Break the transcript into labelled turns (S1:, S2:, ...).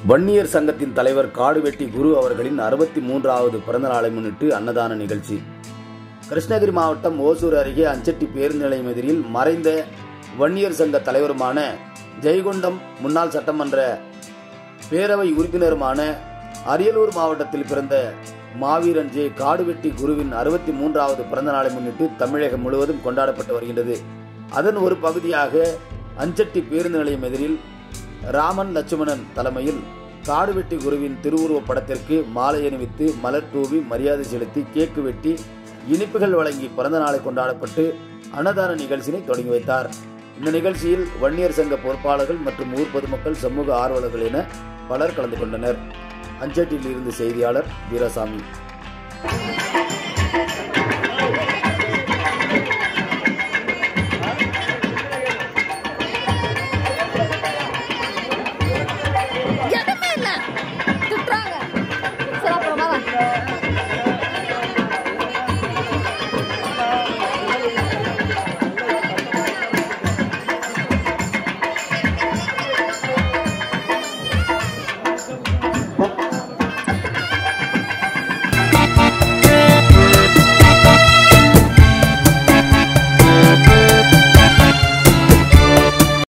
S1: வன்னியர் சங்கத்தின் தலைவர் காடுவெட்டி குரு அவர்களின் 63வது பிறந்த நாளை முன்னிட்டு அன்னதான நிகழ்ச்சி. கிருஷ்ணகிரி மாவட்டம் ஓசூர் அருகே அஞ்சட்டி பேருந்து நிலையம் எதிரில் மறைந்த வன்னியர் சங்க தலைவருமான ஜெயங்கொண்டம் முன்னாள் சட்டமன்ற பேரவை உறுப்பினருமான அரியலூர் மாவட்டத்தில் பிறந்த மாவீரன் ஜே காடுவெட்டி குருவின் 63வது பிறந்த நாளை முன்னிட்டு தமிழகம் முழுவதும் கொண்டாடப்பட்டு வருகின்றது. அதன் ஒரு பகுதியாக அஞ்சட்டி பேருந்து நிலையம் எதிரில் ராமன் லட்சுமணன் தலைமையில் காடுவெட்டி குருவின் திருவுருவப் படத்திற்கு மாலை அணிவித்து மலர் தூவி மரியாதை செலுத்தி கேக்கு வெட்டி இனிப்புகள் வழங்கி பிறந்த நாளை கொண்டாடப்பட்டு அன்னதான நிகழ்ச்சியை தொடங்கி வைத்தார். இந்த நிகழ்ச்சியில் வன்னியர் சங்க பொறுப்பாளர்கள் மற்றும் ஊர் பொதுமக்கள், சமூக ஆர்வலர்கள் என பலர் கலந்து கொண்டனர். அஞ்சட்டியில் இருந்து செய்தியாளர் வீரசாமி.